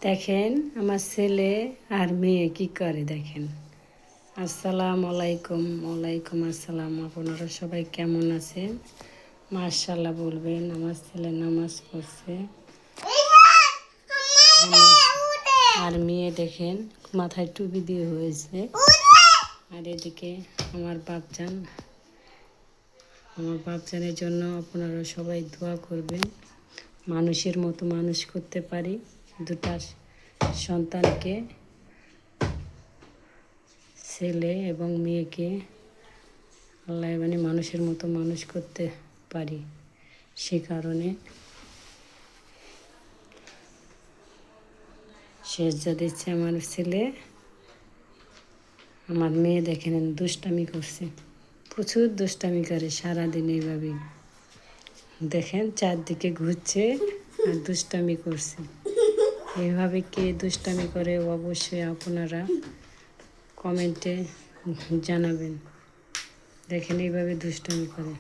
দেখেন আমার ছেলে আর মেয়ে কি করে দেখেন। আসসালামু আলাইকুম। ওয়ালাইকুম আসসালাম। আপনারা সবাই কেমন আছেন? মাশাআল্লাহ বলবেন। আমার ছেলে নামাজ পড়ছে আর মেয়ে দেখেন মাথায় টুপি দিয়ে হয়েছে। আর এদিকে আমার বাপজানের জন্য আপনারা সবাই দোয়া করবেন। মানুষের মতো মানুষ করতে পারি দুটা সন্তানকে, ছেলে এবং মেয়েকে আল্লাহ মানুষের মতো মানুষ করতে পারি। সে কারণে সেজদা দিচ্ছে আমার ছেলে। আমার মেয়ে দেখেন দুষ্টামি করছে, প্রচুর দুষ্টামি করে সারাদিন এইভাবেই। দেখেন চারদিকে ঘুরছে আর দুষ্টামি করছে। এইভাবে কে দুষ্টামি করে অবশ্যই আপনারা কমেন্টে জানাবেন। দেখেন এইভাবে দুষ্টামি করে।